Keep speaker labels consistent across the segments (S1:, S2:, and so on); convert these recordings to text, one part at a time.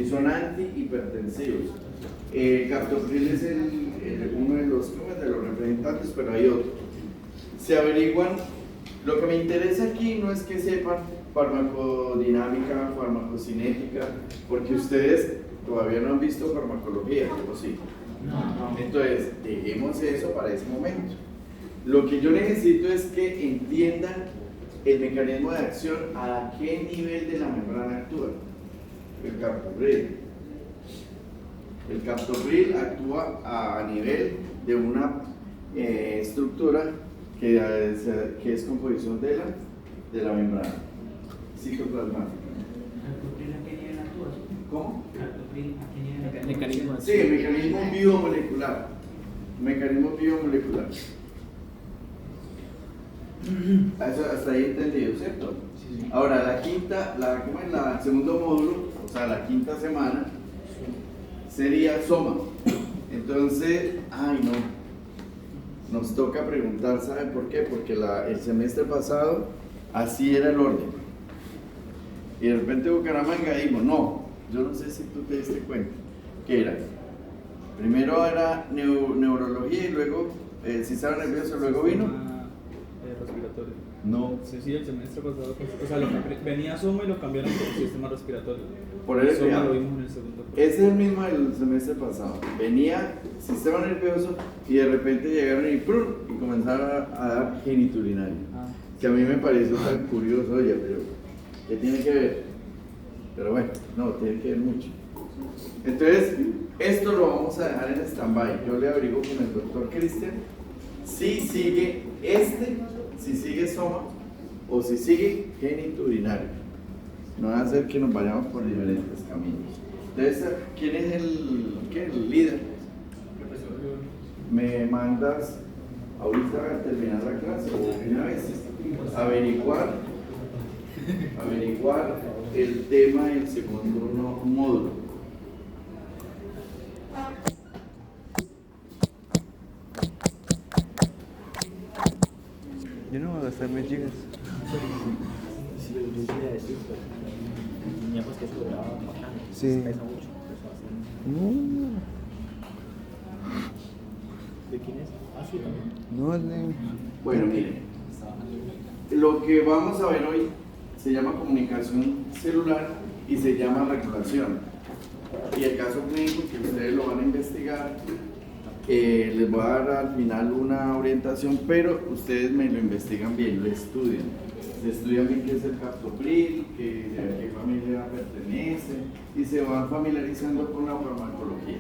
S1: y son antihipertensivos. Captopril es uno de los representantes, pero hay otro. Se averiguan, lo que me interesa aquí no es que sepan farmacodinámica, farmacocinética, porque ustedes todavía no han visto farmacología, ¿o sí? No. Entonces, dejemos eso para ese momento. Lo que yo necesito es que entiendan el mecanismo de acción, a qué nivel de la membrana actúa. El captopril. El captopril actúa a nivel de una estructura que es composición de la membrana citoplasmática.
S2: ¿Captopril a qué nivel actúa?
S1: ¿Cómo?
S2: ¿Captopril a qué nivel?
S3: Mecanismo.
S1: Sí, mecanismo biomolecular. Mecanismo biomolecular. Hasta ahí entendido, ¿cierto?
S3: Sí.
S1: Ahora, el segundo módulo, o sea, la quinta semana, sería soma. Entonces, nos toca preguntar, ¿saben por qué? Porque el semestre pasado así era el orden. Y de repente Bucaramanga dijo, no, yo no sé si tú te diste cuenta, ¿qué era? Primero era neurología y luego sistema nervioso, luego vino
S3: Respiratorio.
S1: no.
S3: Sí, el semestre pasado, o sea, venía soma y lo cambiaron por sistema respiratorio.
S1: Por el
S3: Soma lo vimos en el segundo.
S1: Ese es el mismo del semestre pasado. Venía sistema nervioso y de repente llegaron y comenzaron a dar genitulinario. Que a mí me pareció tan curioso, oye, pero ¿qué tiene que ver? Pero bueno, no, tiene que ver mucho. Entonces, esto lo vamos a dejar en stand-by. Yo le averiguo con el doctor Cristian si sigue si sigue soma o si sigue genitulinario. No va a hacer que nos vayamos por diferentes caminos. Entonces, ¿quién es el líder? Me mandas ahorita a terminar la clase o una vez averiguar el tema del segundo módulo.
S4: Yo no voy a gastar mis gigas. Sí. No.
S3: ¿De quién es? Ah, sí, también.
S4: No, es de...
S1: Bueno, miren, lo que vamos a ver hoy se llama comunicación celular y se llama regulación. Y el caso clínico que ustedes lo van a investigar, les voy a dar al final una orientación, pero ustedes me lo investigan bien, lo estudian. Se estudian bien qué es el captopril, a qué familia pertenece, y se van familiarizando con la farmacología.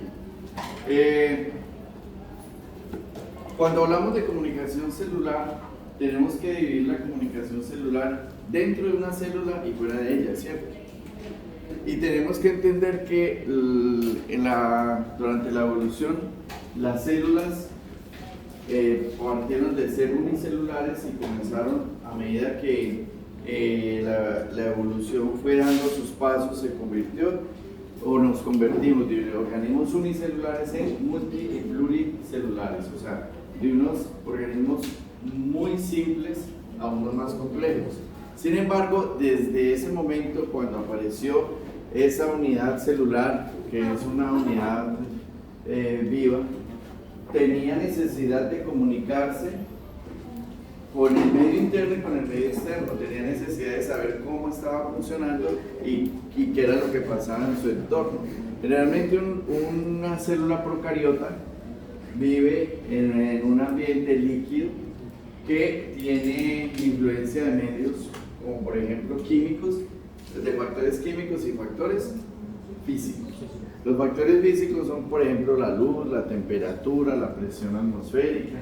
S1: Cuando hablamos de comunicación celular, tenemos que dividir la comunicación celular dentro de una célula y fuera de ella, ¿cierto? Y tenemos que entender que durante la evolución, las células partieron de ser unicelulares y comenzaron, a medida que la evolución fue dando sus pasos, se convirtió o nos convertimos de organismos unicelulares en multi y pluricelulares, o sea, de unos organismos muy simples a unos más complejos. Sin embargo, desde ese momento, cuando apareció esa unidad celular, que es una unidad viva, tenía necesidad de comunicarse con el medio interno y con el medio externo, tenía necesidad de saber cómo estaba funcionando y qué era lo que pasaba en su entorno. Generalmente una célula procariota vive en un ambiente líquido que tiene influencia de medios como por ejemplo químicos, de factores químicos y factores físicos. Los factores físicos son por ejemplo la luz, la temperatura, la presión atmosférica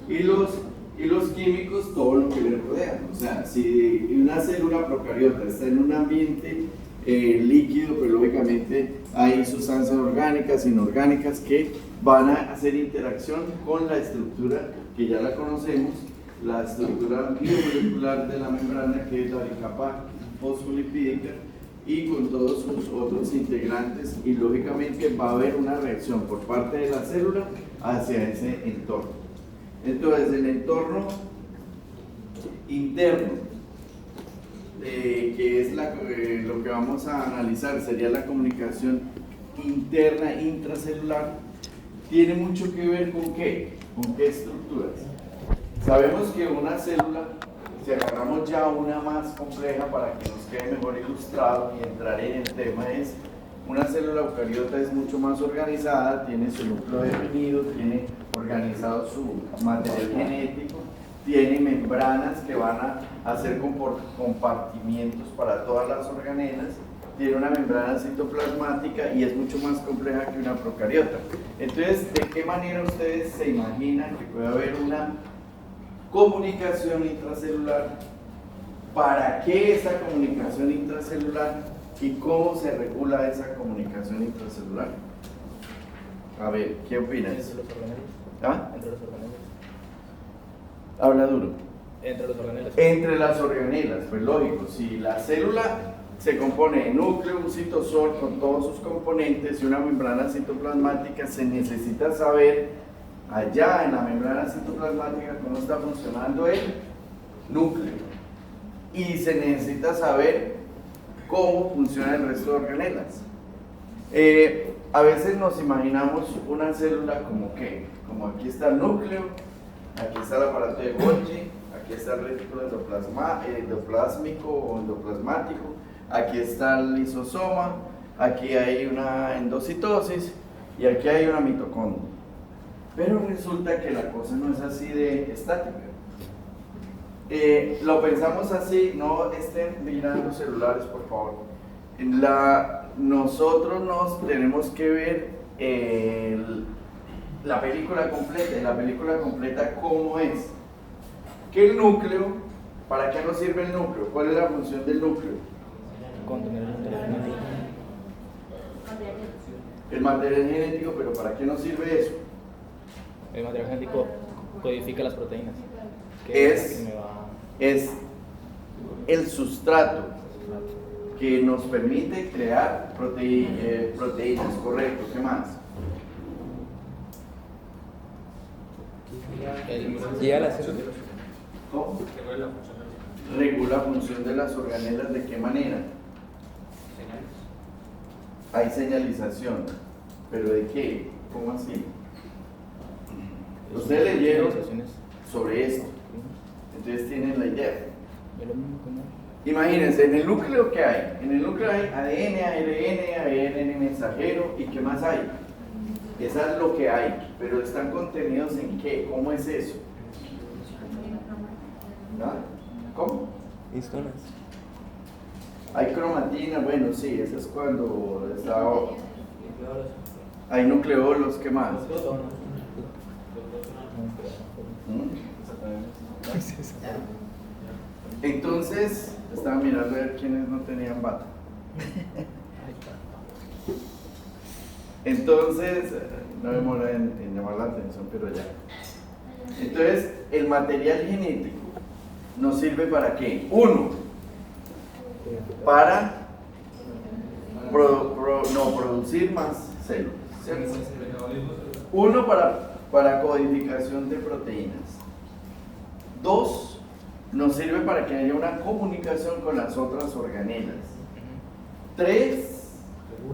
S1: y los químicos todo lo que le rodea. O sea, si una célula procariota está en un ambiente líquido, pues lógicamente hay sustancias orgánicas, inorgánicas que van a hacer interacción con la estructura que ya la conocemos, la estructura biomolecular de la membrana, que es la bicapa fosfolipídica, y con todos sus otros integrantes, y lógicamente va a haber una reacción por parte de la célula hacia ese entorno. Entonces, el entorno interno que es lo que vamos a analizar, sería la comunicación interna intracelular, tiene mucho que ver con qué estructuras. Sabemos que una célula, si agarramos ya una más compleja para que nos quede mejor ilustrado y entrar en el tema, es una célula eucariota es mucho más organizada, tiene su núcleo definido, tiene organizado su material genético, tiene membranas que van a hacer compartimientos para todas las organelas, tiene una membrana citoplasmática y es mucho más compleja que una procariota. Entonces, ¿de qué manera ustedes se imaginan que puede haber una comunicación intracelular? ¿Para qué esa comunicación intracelular? ¿Y cómo se regula esa comunicación intracelular? A ver, ¿qué opinas?
S3: Entre los organelos.
S1: ¿Ah?
S3: Entre los organelos.
S1: Habla duro.
S3: Entre los organelos.
S1: Entre las organelas, pues lógico, si la célula se compone de núcleo, un citosol con todos sus componentes y una membrana citoplasmática, se necesita saber allá en la membrana citoplasmática cómo está funcionando el núcleo y se necesita saber cómo funciona el resto de organelas. A veces nos imaginamos una célula como que, como aquí está el núcleo, aquí está el aparato de Golgi, aquí está el retículo endoplásmico o endoplasmático, aquí está el lisosoma, aquí hay una endocitosis y aquí hay una mitocondria. Pero resulta que la cosa no es así de estática. Lo pensamos así, no estén mirando celulares, por favor. Nosotros nos tenemos que ver la película completa. ¿Y la película completa cómo es? Que el núcleo, ¿para qué nos sirve el núcleo? ¿Cuál es la función del núcleo?
S3: Contener el material genético.
S1: El material genético, pero ¿para qué nos sirve eso?
S3: El material genético codifica las proteínas.
S1: Es el sustrato que nos permite crear proteínas, correcto. ¿Qué más?
S3: Guía la célula.
S1: ¿Cómo? Regula la función de las organelas. ¿De qué manera? Hay señalización. ¿Pero de qué? ¿Cómo así? Ustedes leyeron sobre esto, entonces tienen la idea. Imagínense, en el núcleo ¿qué hay? En el núcleo hay ADN, ARN mensajero y ¿qué más hay? Eso es lo que hay, pero están contenidos en ¿qué? ¿Cómo es eso? ¿No? ¿Cómo?
S4: Histonas.
S1: Hay cromatina, bueno, sí, eso es cuando está... Hay nucleolos, ¿qué más? Entonces, estaba mirando a ver quiénes no tenían bata. Entonces, no demora en llamar la atención, pero ya. Entonces, el material genético nos sirve para qué? Uno, para producir más células, ¿cierto? Uno, para codificación de proteínas. Dos, nos sirve para que haya una comunicación con las otras organelas. Tres,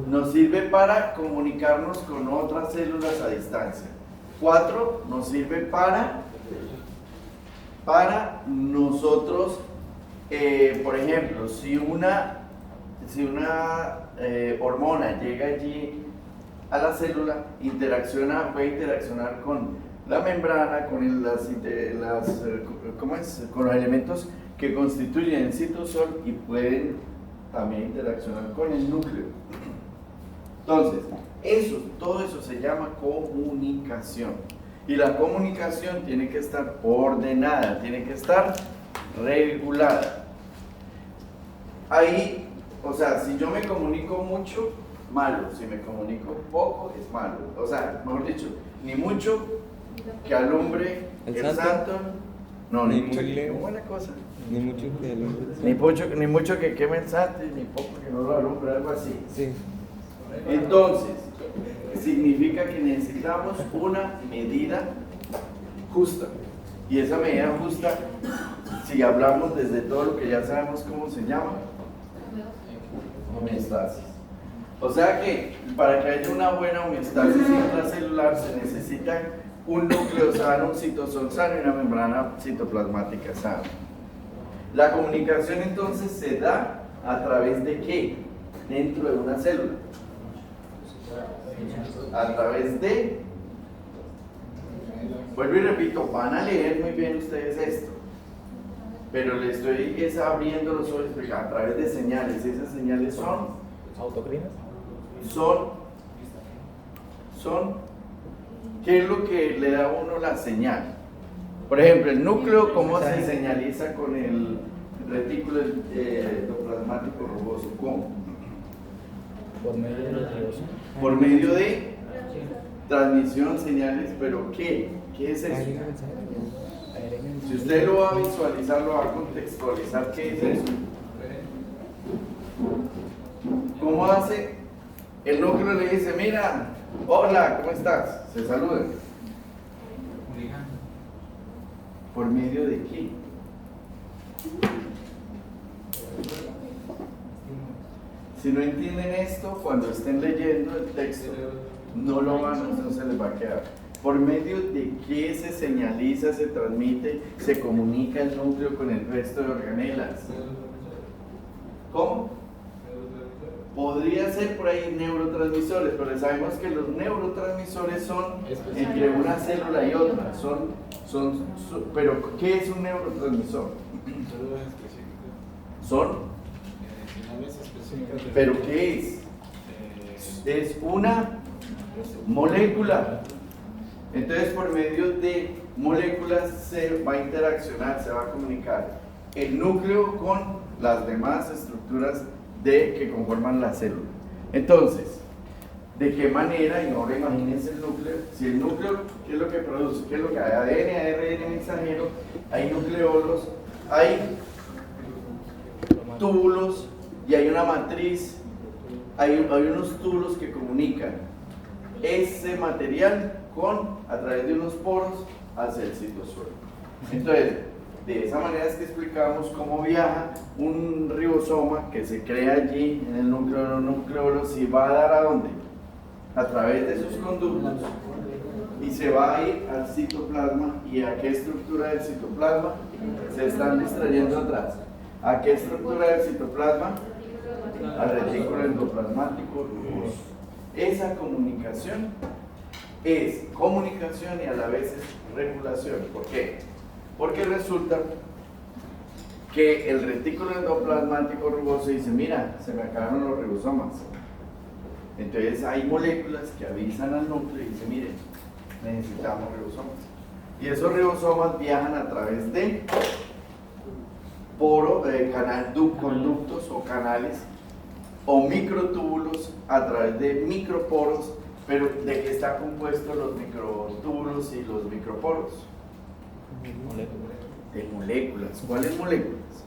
S1: nos sirve para comunicarnos con otras células a distancia. Cuatro, nos sirve para nosotros, por ejemplo, si una hormona llega allí a la célula, puede interaccionar con la membrana, con con los elementos que constituyen el citosol y pueden también interaccionar con el núcleo. Entonces, todo eso se llama comunicación. Y la comunicación tiene que estar ordenada, tiene que estar regulada. Ahí, o sea, si yo me comunico mucho, malo. Si me comunico poco, es malo. O sea, mejor dicho, ni mucho que alumbre
S4: el
S1: el
S4: santo.
S1: santo. No, ni
S4: Ni
S1: mucho
S4: muy
S1: que
S4: lejos.
S1: buena cosa.
S4: Ni mucho que alumbre.
S1: Ni mucho que queme el santo y ni poco que no lo alumbre, algo así.
S4: Sí.
S1: Entonces, significa que necesitamos una medida justa. Y esa medida justa si hablamos desde todo lo que ya sabemos cómo se llama, homeostasis. O sea que para que haya una buena homeostasis intracelular se necesita un núcleo sano, un citosol sano y una membrana citoplasmática sana. La comunicación entonces se da a través de ¿qué? Dentro de una célula. A través de, vuelvo y repito, van a leer muy bien ustedes esto, pero les estoy abriendo los ojos a través de señales. Esas señales son ¿qué es lo que le da a uno la señal? Por ejemplo, el núcleo, ¿cómo se señaliza con el retículo endoplasmático rugoso? ¿Cómo?
S3: Por medio de los ribosomas.
S1: Por medio de transmisión, señales, pero ¿qué? ¿Qué es eso? Si usted lo va a visualizar, lo va a contextualizar, ¿qué es eso? ¿Cómo hace? El núcleo le dice, mira, hola, ¿cómo estás? Se saludan. ¿Por medio de qué? Si no entienden esto, cuando estén leyendo el texto, no se les va a quedar. ¿Por medio de qué se señaliza, se transmite, se comunica el núcleo con el resto de organelas? ¿Cómo? Podría ser por ahí neurotransmisores, pero sabemos que los neurotransmisores son entre una célula y otra. Pero ¿qué es un neurotransmisor? ¿Pero qué es? Es una molécula. Entonces, por medio de moléculas se va a interaccionar, se va a comunicar el núcleo con las demás estructuras que conforman la célula. Entonces, ¿de qué manera? Y ahora imagínense el núcleo. Si el núcleo, ¿qué es lo que produce? ¿Qué es lo que hay? ADN, ARN mensajero, hay nucleolos, hay túbulos y hay una matriz, hay unos túbulos que comunican ese material a través de unos poros hacia el citosol. Entonces, de esa manera es que explicamos cómo viaja un ribosoma que se crea allí en el núcleo de los nucleolos y va a dar ¿a dónde? A través de sus conductos y se va a ir al citoplasma. ¿Y a qué estructura del citoplasma? Se están distrayendo atrás. ¿A qué estructura del citoplasma? Al retículo endoplasmático rugoso. Esa comunicación es comunicación y a la vez es regulación. ¿Por qué? Porque resulta que el retículo endoplasmático rugoso dice, mira, se me acabaron los ribosomas. Entonces hay moléculas que avisan al núcleo y dicen, miren, necesitamos ribosomas. Y esos ribosomas viajan a través de conductos o canales o microtúbulos a través de microporos. Pero ¿de qué están compuestos los microtúbulos y los microporos? De moléculas. ¿Cuáles moléculas?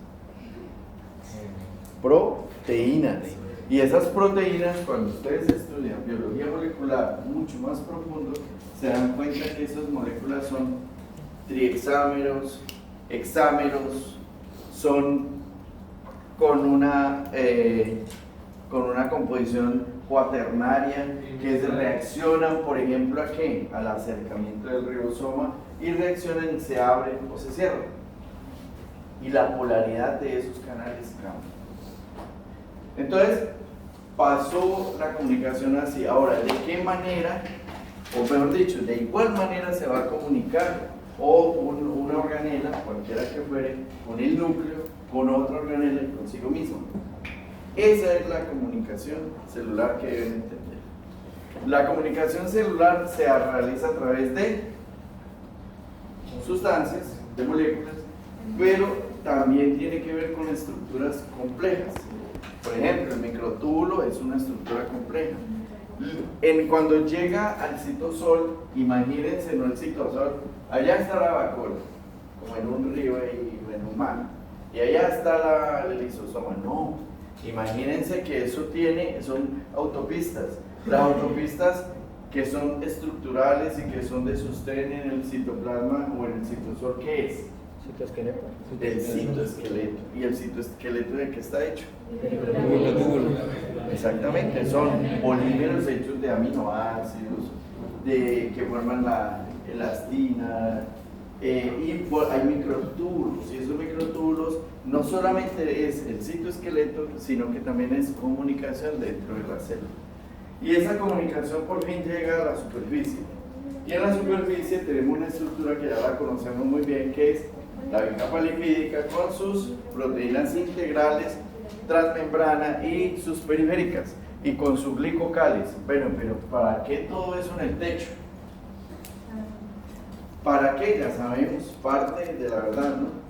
S1: Proteínas. Y esas proteínas, cuando ustedes estudian biología molecular mucho más profundo, se dan cuenta que esas moléculas son trihexámeros, hexámeros, son con una composición cuaternaria, que reaccionan, por ejemplo, ¿a qué? Al acercamiento del ribosoma, y reaccionan y se abren o se cierran. Y la polaridad de esos canales cambia. Entonces, pasó la comunicación así. Ahora, ¿de qué manera, o mejor dicho, de igual manera se va a comunicar una organela, cualquiera que fuere, con el núcleo, con otra organela y consigo mismo? Esa es la comunicación celular que deben entender. La comunicación celular se realiza a través de sustancias, de moléculas, pero también tiene que ver con estructuras complejas. Por ejemplo, el microtúbulo es una estructura compleja. Cuando llega al citosol, imagínense, no el citosol, allá está la vacuola, como en un río y en un mar, y allá está el lisosoma. No, imagínense que eso son autopistas. Las autopistas que son estructurales y que son de sostén en el citoplasma o en el citosol, ¿qué es?
S4: Citoesqueleto.
S1: Del citoesqueleto. ¿Y el citoesqueleto de qué está hecho?
S4: Microtúbulos.
S1: Exactamente, son polímeros hechos de aminoácidos, que forman la elastina, hay microtúbulos, y esos microtúbulos no solamente es el citoesqueleto, sino que también es comunicación dentro de la célula. Y esa comunicación por fin llega a la superficie. Y en la superficie tenemos una estructura que ya la conocemos muy bien, que es la capa lipídica con sus proteínas integrales, transmembrana y sus periféricas, y con su glicocáliz. Bueno, pero ¿para qué todo eso en el techo? ¿Para qué? Ya sabemos, parte de la verdad, ¿no?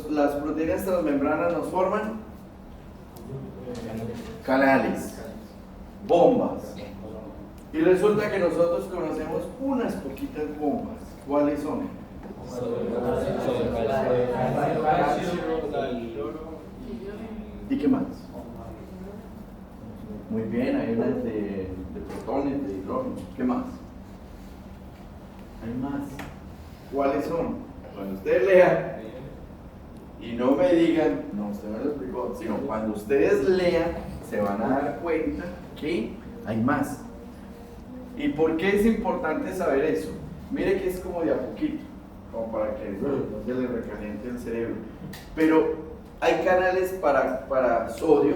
S1: Las proteínas transmembranas nos forman canales, bombas. Y resulta que nosotros conocemos unas poquitas bombas. ¿Cuáles son? ¿Y qué más? Muy bien, hay unas de protones, de hidrógeno. ¿Qué más? Hay más. ¿Cuáles son? Cuando ustedes lean y no me digan, no, usted me lo explicó, sino cuando ustedes lean, se van a dar cuenta que hay más. ¿Y por qué es importante saber eso? Mire que es como de a poquito, como para que no se le recaliente el cerebro. Pero hay canales para sodio,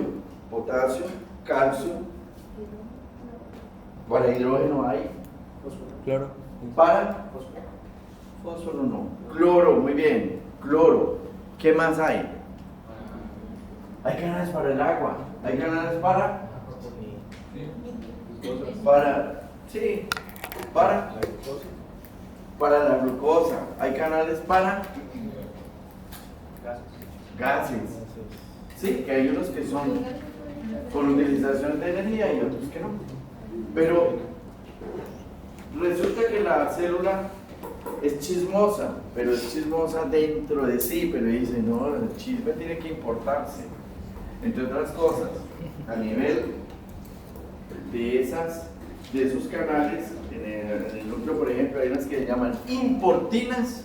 S1: potasio, calcio, para hidrógeno hay,
S4: Cloro.
S1: para fósforo no, cloro, muy bien, cloro. ¿Qué más hay? Hay canales para el agua, hay canales sí, para la glucosa, hay canales para gases. Sí, que hay unos que son con utilización de energía y otros que no. Pero resulta que la célula es chismosa, pero es chismosa dentro de sí, pero dice, no, el chisme tiene que importarse. Entre otras cosas, a nivel de esos canales, en el núcleo, por ejemplo, hay unas que se llaman importinas,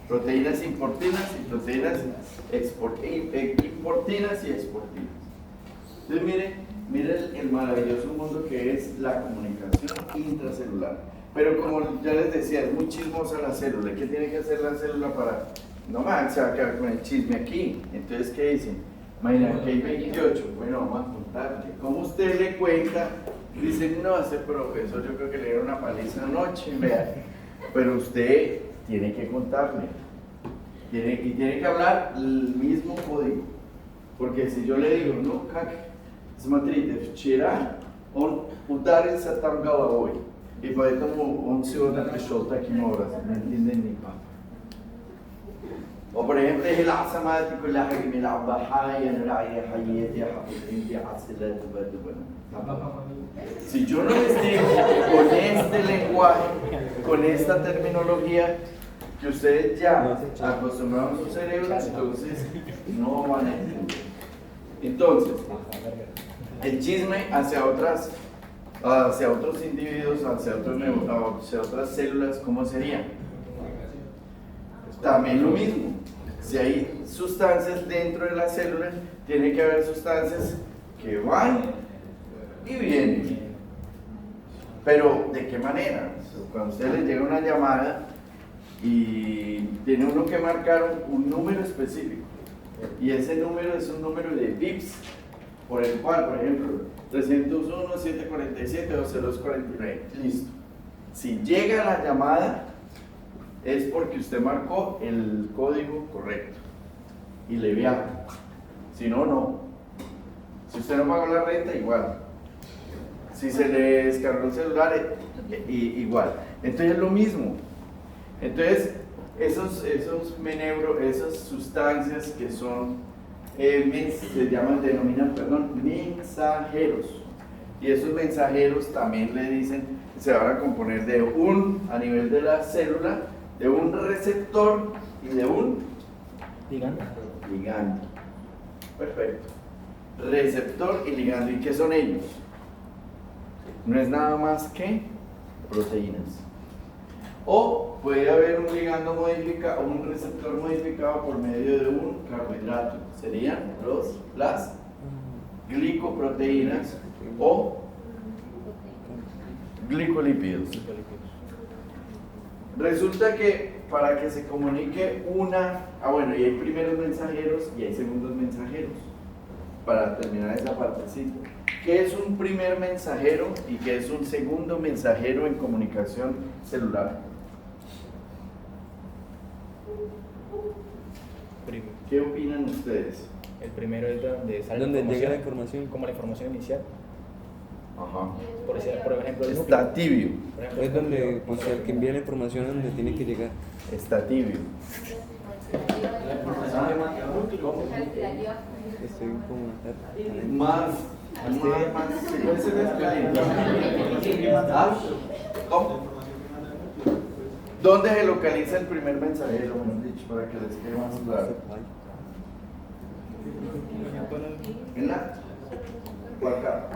S1: proteínas importinas y proteínas importinas y exportinas. Entonces, mire el maravilloso mundo que es la comunicación intracelular. Pero como ya les decía, es muy chismosa la célula. ¿Qué tiene que hacer la célula para...? No más, se va a quedar con el chisme aquí. Entonces, ¿qué dicen? Imagina que hay 28. Bueno, vamos a contarle. ¿Cómo usted le cuenta? Dicen, no, ese profesor yo creo que le dieron una paliza anoche, vea. Pero usted tiene que contarle. Y tiene que hablar el mismo código. Porque si yo le digo, no, смотрите, вчера он ударился там головой. И поэтому он сегодня пришел таким образом. ¿Me entienden, mi papá? O por ejemplo, es el asamático, el ajim, el abahaya, el raya, hayete, el asilet, si yo no les digo con este lenguaje, con esta terminología, que ustedes ya acostumbraron su cerebro, entonces no van a entender. Entonces, el chisme hacia otros individuos, hacia otras células, ¿cómo sería? También lo mismo. Si hay sustancias dentro de la célula, tiene que haber sustancias que van y vienen. Pero, ¿de qué manera? Cuando a usted le llega una llamada y tiene uno que marcar un número específico, y ese número es un número de bits, por el cual, por ejemplo, 301-747-0249, listo. Si llega la llamada, es porque usted marcó el código correcto y le viaja. Si no, no. Si usted no pagó la renta, igual. Si se le descargó el celular, igual. Entonces es lo mismo. Entonces, esas sustancias que son, denominan mensajeros. Y esos mensajeros también le dicen, se van a componer a nivel de la célula, de un receptor y de un ligando. Perfecto. Receptor y ligando. ¿Y qué son ellos? No es nada más que proteínas. O puede haber un ligando modificado, un receptor modificado por medio de un carbohidrato. Serían las glicoproteínas o glicolípidos. Resulta que para que se comunique bueno, y hay primeros mensajeros y hay segundos mensajeros. Para terminar esa partecita. ¿Qué es un primer mensajero y qué es un segundo mensajero en comunicación celular? ¿Qué opinan ustedes?
S5: El primero es donde sale
S4: Donde
S5: la
S4: llega la
S5: información,
S4: información.
S5: como la información inicial.
S1: Ajá.
S5: Por ejemplo, el
S1: Está tibio.
S5: Por ejemplo,
S4: Es donde,
S5: núcleo,
S4: pues, el que envía la información es donde tiene que llegar.
S1: Está tibio.
S4: Estoy como
S1: Más puede ser caliente. ¿Ah? ¿Cómo? ¿Dónde se localiza el primer mensajero? Mejor dicho, para que les quede más claro. ¿En la? ¿Cuál capa?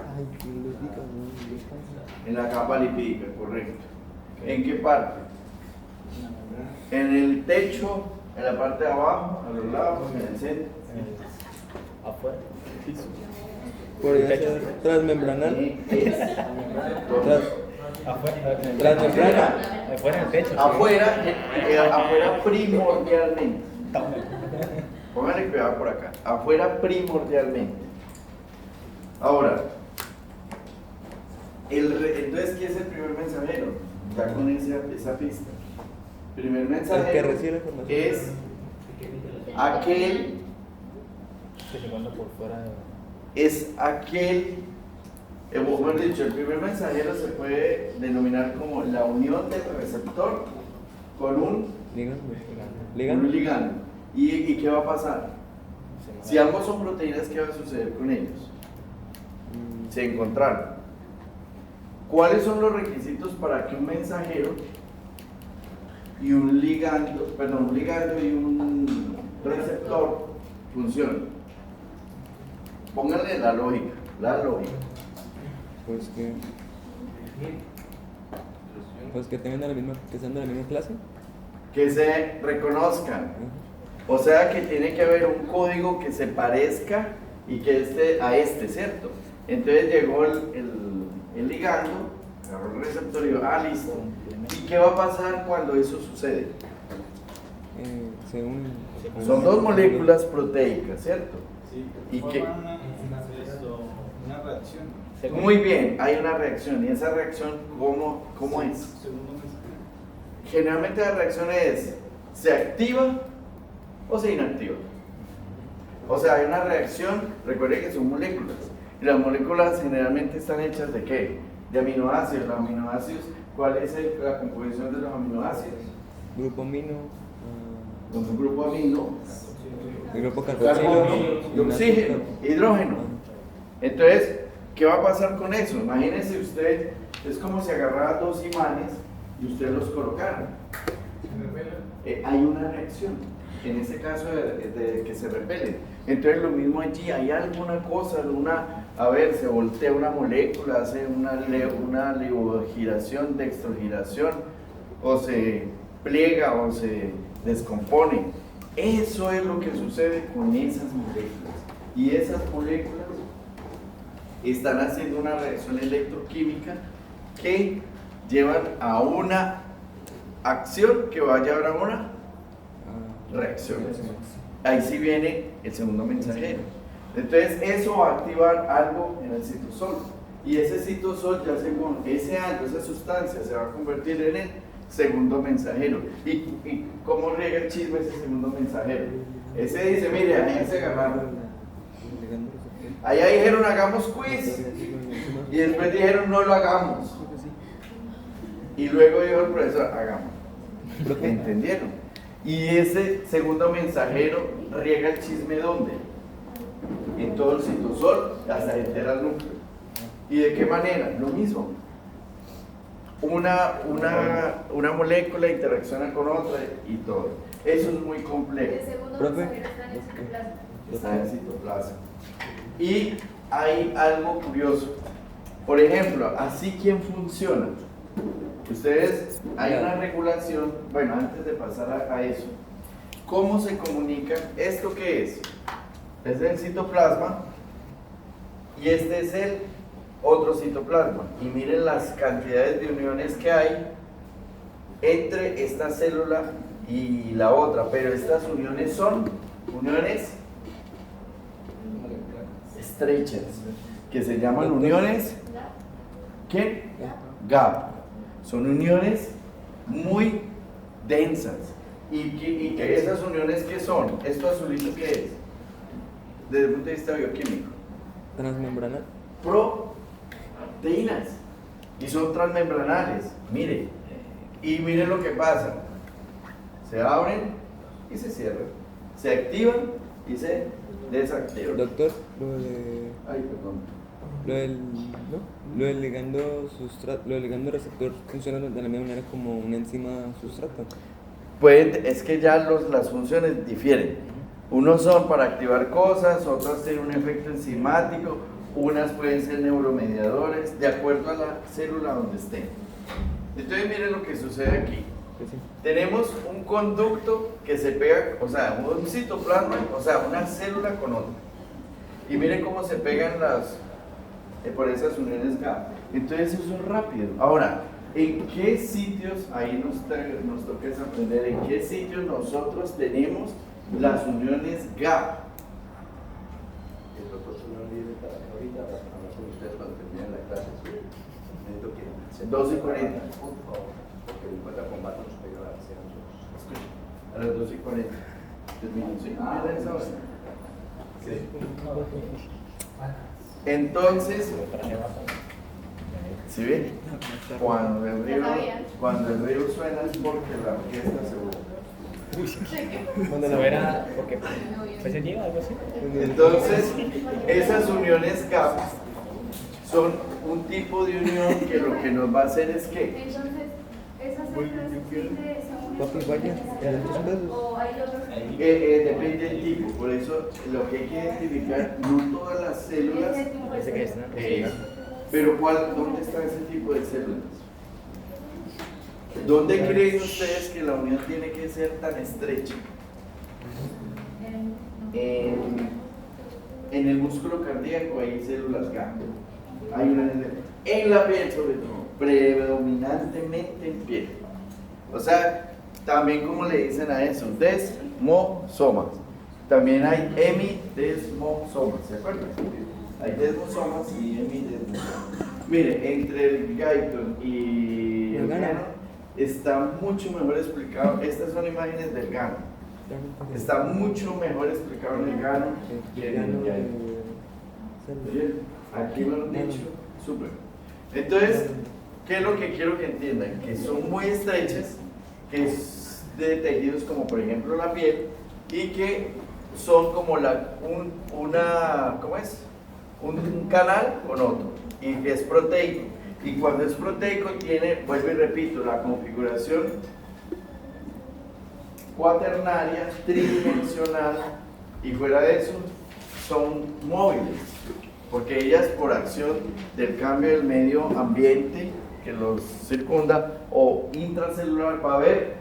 S1: En la capa lipídica, correcto. ¿En qué parte? En el techo, en la parte de abajo, a los lados, en el centro.
S5: afuera.
S4: Podría ser transmembranal. Transmembrana.
S5: Afuera en el pecho.
S1: Afuera primordialmente. Pónganle cuidado por acá. Afuera primordialmente. Ahora, entonces, ¿qué es el primer mensajero? Ya con esa pista. Primer
S4: El que
S1: mensajero
S4: recibe la información.
S1: es aquel,
S5: Llegando por fuera
S1: mejor dicho, el primer mensajero se puede denominar como la unión del receptor con un ligando. ¿Y qué va a pasar? Si ambos son proteínas, ¿qué va a suceder con ellos? Se encontraron. ¿Cuáles son los requisitos para que un mensajero y un ligando y un receptor funcionen? Pónganle la lógica.
S4: Pues que tengan que sean de la misma clase.
S1: Que se reconozcan. O sea que tiene que haber un código que se parezca y que esté a ¿cierto? Entonces llegó el ligando, agarró el receptor y dijo, listo. ¿Y qué va a pasar cuando eso sucede?
S4: Se unen.
S1: Son dos moléculas proteicas, ¿cierto?
S3: Sí,
S1: ¿Y qué?
S3: Una reacción.
S1: Muy bien, hay una reacción. ¿Y esa reacción cómo es?
S3: Segundo mensaje.
S1: Generalmente la reacción es, ¿se activa o se inactiva? O sea, hay una reacción, recuerden que son moléculas. Y las moléculas generalmente están hechas ¿de qué? De aminoácidos. Los aminoácidos, ¿cuál es la composición de los aminoácidos?
S4: Grupo amino.
S1: Con un grupo amino,
S4: El grupo
S1: carbono,
S4: carboxilo.
S1: y oxígeno, hidrógeno. Entonces, ¿qué va a pasar con eso? Imagínense usted, es como si agarrara dos imanes y usted los colocara. Hay una reacción, en ese caso de que se repelen. Entonces lo mismo allí, hay alguna cosa, se voltea una molécula, hace una levogiración, dextrogiración, o se pliega o se descompone. Eso es lo que sucede con esas moléculas. Y esas moléculas están haciendo una reacción electroquímica que llevan a una acción que va a llevar a una reacción. Ahí sí viene el segundo mensajero. Entonces eso va a activar algo en el citosol. Y ese citosol ya según ese algo, esa sustancia se va a convertir en el segundo mensajero. ¿Y cómo riega el chisme ese segundo mensajero? Ese dice, mire, ahí se agarraron. Allá dijeron hagamos quiz y después dijeron no lo hagamos. Y luego dijo el profesor, hagamos. ¿Entendieron? Y ese segundo mensajero riega el chisme ¿dónde? En todo el citosol hasta entrar al núcleo. ¿Y de qué manera? Lo mismo. Una molécula interacciona con otra y todo. Eso es muy complejo.
S6: El segundo
S4: Profe.
S6: mensajero está en el citoplasma.
S1: Está en el citoplasma. Y hay algo curioso. Por ejemplo, así ¿quién funciona? Ustedes, hay una regulación, bueno, antes de pasar a eso, ¿cómo se comunica? ¿Esto qué es? Es el citoplasma y este es el otro citoplasma. Y miren las cantidades de uniones que hay entre esta célula y la otra, pero estas uniones son uniones estrechas, que se llaman uniones, ¿qué? Gap. Son uniones muy densas. ¿Y que esas uniones qué son? ¿Esto azulito qué es? Desde el punto de vista bioquímico.
S4: Transmembranal.
S1: Proteínas. Y son transmembranales. Mire. Y miren lo que pasa. Se abren y se cierran. Se activan y se desactivan.
S4: Doctor, lo de...
S1: Ay, perdón.
S4: Lo del ligando sustrato, lo del ligando receptor funciona de la misma manera como una enzima sustrato.
S1: Es que ya las funciones difieren. Unos son para activar cosas, otras tienen un efecto enzimático, unas pueden ser neuromediadores, de acuerdo a la célula donde estén. Entonces miren lo que sucede aquí.
S4: Sí.
S1: Tenemos un conducto que se pega, o sea, un citoplasma, o sea, una célula con otra. Y miren cómo se pegan por esas uniones GAP. Entonces eso es rápido. Ahora, ¿en qué sitios, ahí nos toca es aprender, en qué sitios nosotros tenemos las uniones GAP?
S6: El doctor Solano viene para acá ahorita para hablar con ustedes cuando terminen la clase. Necesito que se
S1: 12:40.
S6: por favor, porque el encuentro combate nos pega la tercera nosotros.
S1: A las 12:40. Termino, ¿sí? Miren esa hora.
S6: Sí.
S1: Entonces, ¿sí ven? Cuando el río suena es porque la orquesta se
S5: Cuando no era, porque se llega algo así.
S1: Entonces, esas uniones GAP son un tipo de unión que lo que nos va a hacer es que
S7: Entonces, esas células
S4: Papi, vaya, ¿en otros pesos?
S7: o hay otros.
S1: depende del tipo, por eso lo que hay que identificar, no todas las células,
S5: Ese que es, ¿no?
S1: pero ¿dónde está ese tipo de células? ¿Dónde creen ustedes que la unión tiene que ser tan estrecha? En el músculo cardíaco hay células GAP. Hay una en la piel, sobre todo, predominantemente en piel. O sea, también como le dicen a eso, desmosomas. También hay hemidesmosomas, ¿se acuerdan? Hay desmosomas y hemidesmosomas. Mire, entre el gaitón y el gano está mucho mejor explicado. Estas son imágenes del gano. Está mucho mejor explicado en el gano que en el gaitón. Bien, aquí lo han dicho, súper. Entonces, ¿qué es lo que quiero que entiendan? Que son muy estrechas, que es de tejidos como por ejemplo la piel, y que son como un canal con otro, y que es proteico. Y cuando es proteico tiene, vuelvo y repito, la configuración cuaternaria, tridimensional, y fuera de eso son móviles, porque ellas por acción del cambio del medio ambiente que los circunda o intracelular va a haber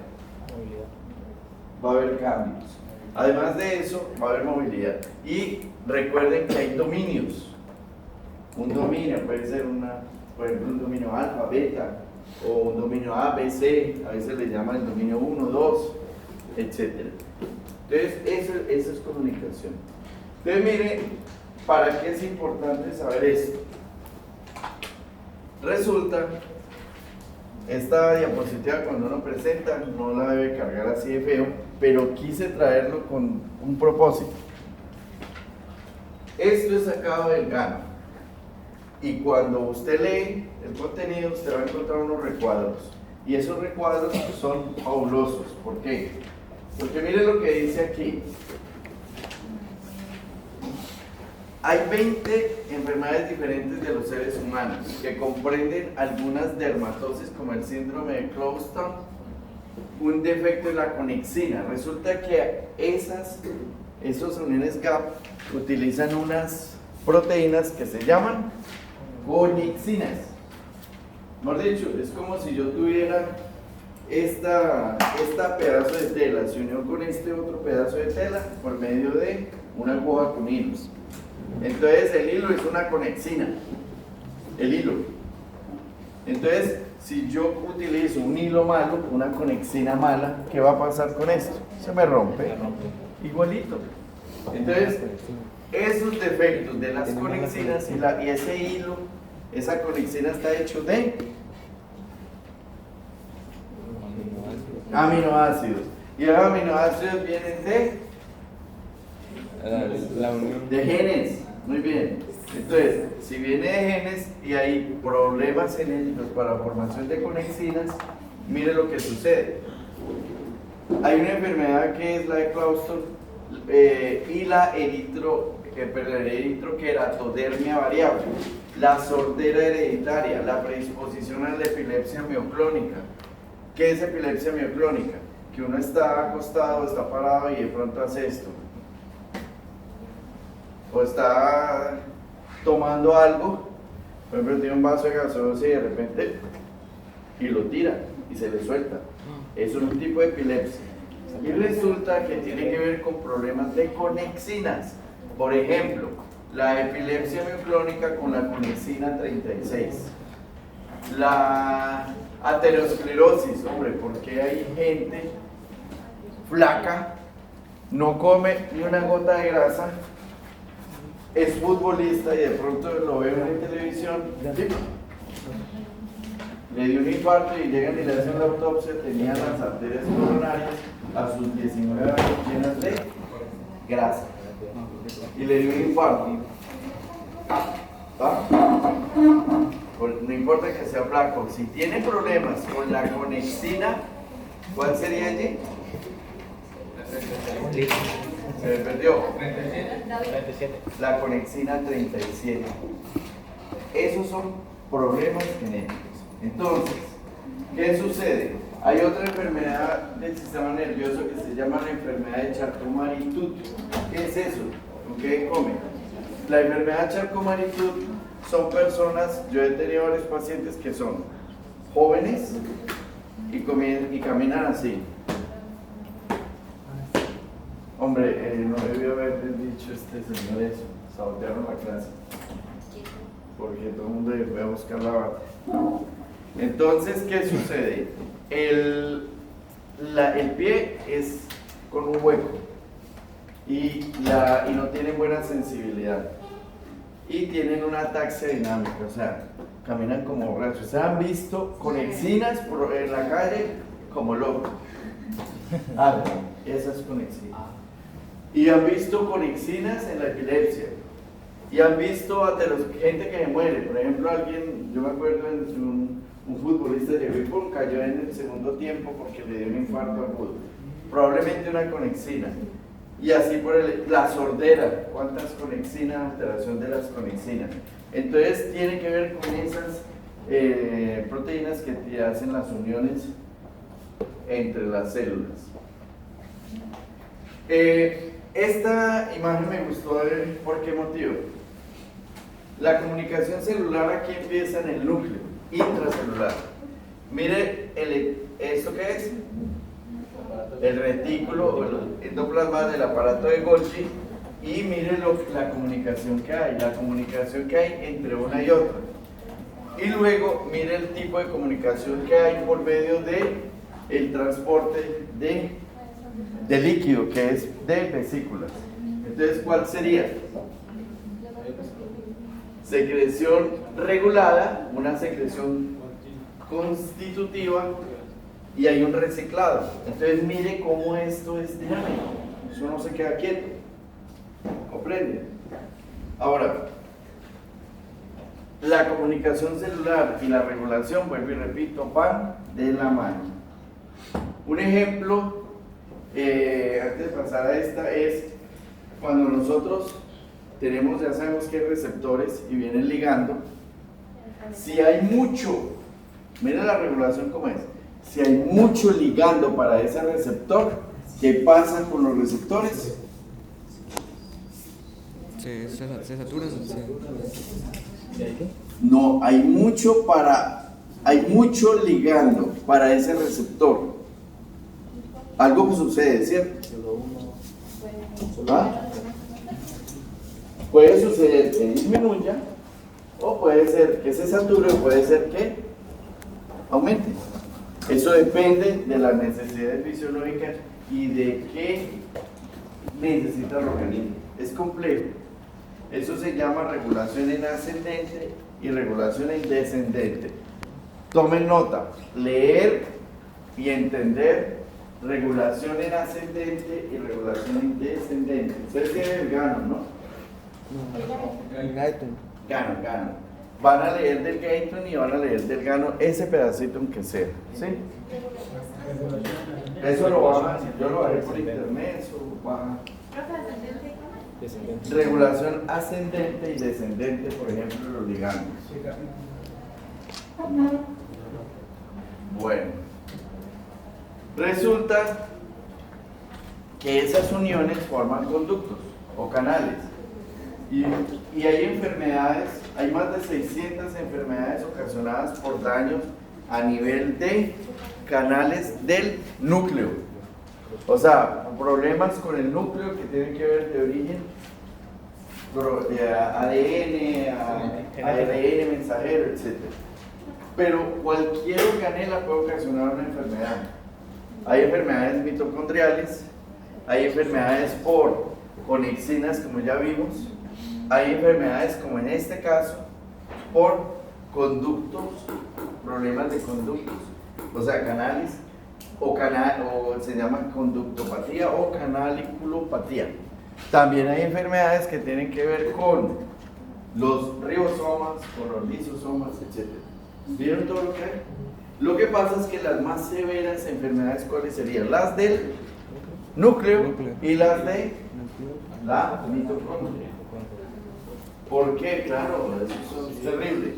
S1: cambios. Además de eso va a haber movilidad. Y recuerden que hay dominios. Un dominio puede ser por ejemplo, un dominio alfa, beta, o un dominio A, B, C, a veces le llaman el dominio 1, 2, etc. Entonces, eso es comunicación. Entonces, miren, ¿para qué es importante saber esto? Resulta, esta diapositiva cuando uno presenta no la debe cargar así de feo, pero quise traerlo con un propósito. Esto es sacado del gano. Y cuando usted lee el contenido, usted va a encontrar unos recuadros. Y esos recuadros son fabulosos. ¿Por qué? Porque miren lo que dice aquí. Hay 20 enfermedades diferentes de los seres humanos que comprenden algunas dermatosis como el síndrome de Clouston, un defecto en la conexina. Resulta que esos uniones GAP utilizan unas proteínas que se llaman conixinas. Mejor dicho, es como si yo tuviera esta pedazo de tela, se unió con este otro pedazo de tela por medio de una aguja con hilos. Entonces el hilo es una conexina, el hilo. Entonces, si yo utilizo un hilo malo, una conexina mala, ¿qué va a pasar con esto? Se me rompe, igualito. Entonces, esos defectos de las conexinas y ese hilo, esa conexina está hecho de aminoácidos. Y los aminoácidos vienen
S4: La unión.
S1: de genes. Muy bien. Entonces, si viene de genes y hay problemas genéticos para la formación de conexinas, mire lo que sucede. Hay una enfermedad que es la de Clauston y la eritrokeratodermia variable, la sordera hereditaria, la predisposición a la epilepsia mioclónica. ¿Qué es epilepsia mioclónica? Que uno está acostado, está parado y de pronto hace esto. O está tomando algo, por ejemplo, tiene un vaso de gaseosa y de repente y lo tira y se le suelta. Eso es un tipo de epilepsia. Y resulta que tiene que ver con problemas de conexinas. Por ejemplo, la epilepsia mioclónica con la conexina 36. La aterosclerosis, hombre, porque hay gente flaca, no come ni una gota de grasa, es futbolista y de pronto lo veo en televisión, ¿sí? Le dio un infarto y llegan y le hacen la autopsia, tenía las arterias coronarias a sus 19 años llenas de grasa y le dio un infarto. No importa que sea flaco, si tiene problemas con la conexina, ¿cuál sería allí? Se me perdió.
S5: 37.
S1: La conexina 37. Esos son problemas genéticos. Entonces, ¿qué sucede? Hay otra enfermedad del sistema nervioso que se llama la enfermedad de Charcot-Marie-Tooth. ¿Qué es eso? ¿Con qué come? La enfermedad de Charcot-Marie-Tooth son personas, yo he tenido varios pacientes que son jóvenes y caminan así. Hombre, no debió haber dicho este señor eso, sabotearon la clase, porque todo el mundo fue a buscar la bata. Entonces, ¿qué sucede? El pie es con un hueco y no tienen buena sensibilidad y tienen una ataxia dinámica, o sea, caminan como borrachos. ¿Se han visto conexinas en la calle como locos? Esas conexinas. Y han visto conexinas en la epilepsia. Y han visto gente que se muere. Por ejemplo, yo me acuerdo un futbolista de Liverpool cayó en el segundo tiempo porque le dio un infarto agudo. Probablemente una conexina. Y así por la sordera. ¿Cuántas conexinas? Alteración de las conexinas. Entonces tiene que ver con esas proteínas que te hacen las uniones entre las células. Esta imagen me gustó, ¿por qué motivo? La comunicación celular aquí empieza en el núcleo intracelular. Mire, ¿esto qué es? El retículo o el endoplasma del aparato de Golgi, y mire la comunicación que hay, entre una y otra. Y luego mire el tipo de comunicación que hay por medio del transporte de líquido, que es de vesículas. Entonces, ¿cuál sería? Secreción regulada, una secreción constitutiva, y hay un reciclado. Entonces, mire cómo esto es dinámico. Eso no se queda quieto. ¿Comprende? Ahora, la comunicación celular y la regulación, vuelvo y repito, van de la mano. Un ejemplo, antes de pasar a esta, es cuando nosotros tenemos, ya sabemos que hay receptores y vienen ligando. Si hay mucho, mira la regulación como es, si hay mucho ligando para ese receptor, ¿qué pasa con los receptores?
S4: Se saturan.
S1: No, hay mucho para hay mucho ligando para ese receptor. Algo que sucede, ¿cierto? ¿Ah? Puede suceder que disminuya, o puede ser que se sature, o puede ser que aumente. Eso depende de las necesidades fisiológicas y de qué necesita el organismo. Es complejo. Eso se llama regulación en ascendente y regulación en descendente. Tomen nota, leer y entender regulación en ascendente y regulación en descendente. Ustedes tienen el gano, ¿no?
S4: El Guyton.
S1: Gano. Van a leer del Guyton y van a leer del gano ese pedacito aunque sea, ¿sí? Eso lo bajan, yo lo haré por internet, eso baja.
S4: Descendente.
S1: Regulación ascendente y descendente, por ejemplo, los ligandos. Bueno, resulta que esas uniones forman conductos o canales. Y hay enfermedades, hay más de 600 enfermedades ocasionadas por daños a nivel de canales del núcleo. O sea, problemas con el núcleo que tienen que ver de origen, ADN, ARN, mensajero, etc. Pero cualquier organela puede ocasionar una enfermedad. Hay enfermedades mitocondriales, hay enfermedades por conexinas, como ya vimos, hay enfermedades, como en este caso, por conductos, problemas de conductos, o sea, canales, o se llama conductopatía o canaliculopatía. También hay enfermedades que tienen que ver con los ribosomas, con los lisosomas, etc. ¿Vieron todo lo que hay? Lo que pasa es que las más severas enfermedades, ¿cuáles serían? Las del núcleo y las de la mitocondria. ¿Por qué? Claro, eso es terrible.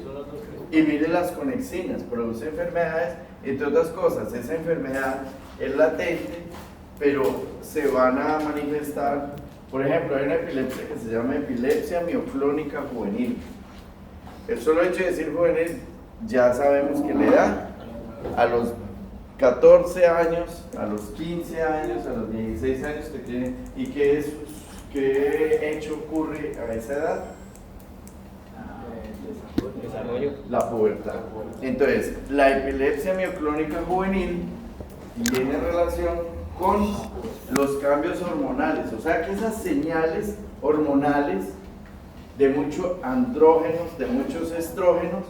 S1: Y mire las conexinas, produce enfermedades, entre otras cosas. Esa enfermedad es latente, pero se van a manifestar. Por ejemplo, hay una epilepsia que se llama epilepsia mioclónica juvenil. El solo hecho de decir juvenil, ya sabemos que le da a los 14 años, a los 15 años, a los 16 años que tienen. ¿Y qué hecho ocurre a esa edad?
S3: Desarrollo.
S1: La pubertad. Entonces, la epilepsia mioclónica juvenil tiene relación con los cambios hormonales, o sea que esas señales hormonales de muchos andrógenos, de muchos estrógenos,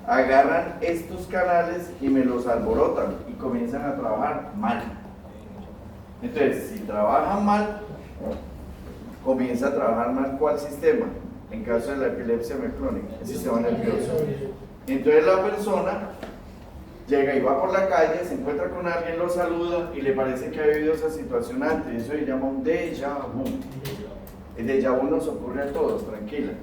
S1: agarran estos canales y me los alborotan y comienzan a trabajar mal. Entonces, si trabajan mal, comienza a trabajar mal ¿cuál sistema? En caso de la epilepsia mioclónica, el sistema nervioso. Entonces la persona llega y va por la calle, se encuentra con alguien, lo saluda y le parece que ha vivido esa situación antes. Eso se llama un déjà vu. El déjà vu nos ocurre a todos, tranquila.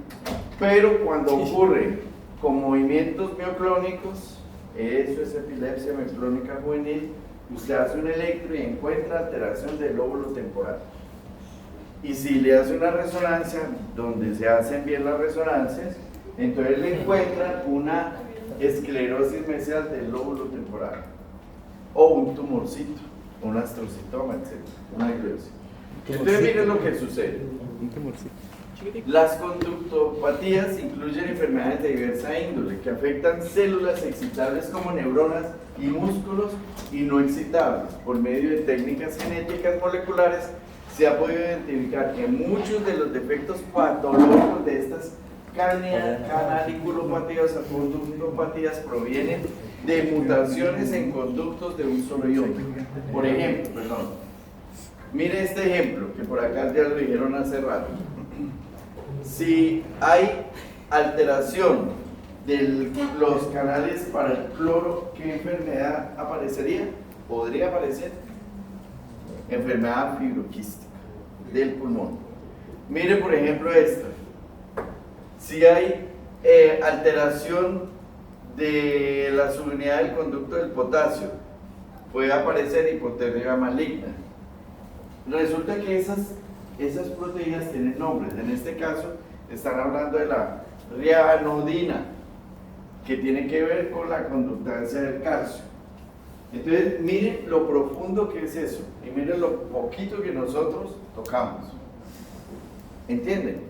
S1: Pero cuando ocurre con movimientos mioclónicos, eso es epilepsia mioclónica juvenil, usted hace un electro y encuentra alteración del lóbulo temporal. Y si le hace una resonancia, donde se hacen bien las resonancias, entonces le encuentran una esclerosis mesial del lóbulo temporal, o un tumorcito, un astrocitoma, etc. Una esclerosis. Entonces miren lo que sucede.
S4: Un tumorcito.
S1: Las conductopatías incluyen enfermedades de diversa índole que afectan células excitables como neuronas y músculos y no excitables. Por medio de técnicas genéticas moleculares se ha podido identificar que muchos de los defectos patológicos de estas canaliculopatías o conductopatías provienen de mutaciones en conductos de un solo ion. Por ejemplo, mire este ejemplo que por acá ya lo dijeron hace rato. Si hay alteración de los canales para el cloro, ¿qué enfermedad aparecería? Podría aparecer enfermedad fibroquística del pulmón. Mire por ejemplo esta. Si hay alteración de la subunidad del conducto del potasio, puede aparecer hipotermia maligna. Resulta que esas proteínas tienen nombres. En este caso están hablando de la rianodina. que tiene que ver con la conductancia del calcio. Entonces, miren lo profundo que es eso y miren lo poquito que nosotros tocamos. ¿Entienden?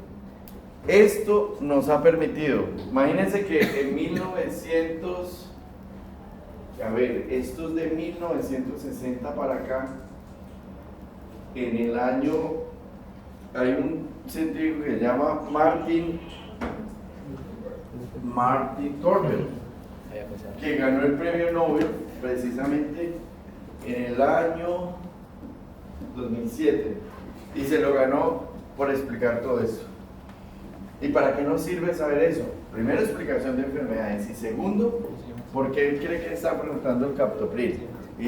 S1: Esto nos ha permitido, imagínense que en 1900, a ver, esto es de 1960 para acá, en el año, hay un científico que se llama Martin Corbett, que ganó el premio Nobel precisamente en el año 2007 y se lo ganó por explicar todo eso. ¿Y para qué nos sirve saber eso? Primero, explicación de enfermedades y segundo, ¿por qué cree que está preguntando el captopril?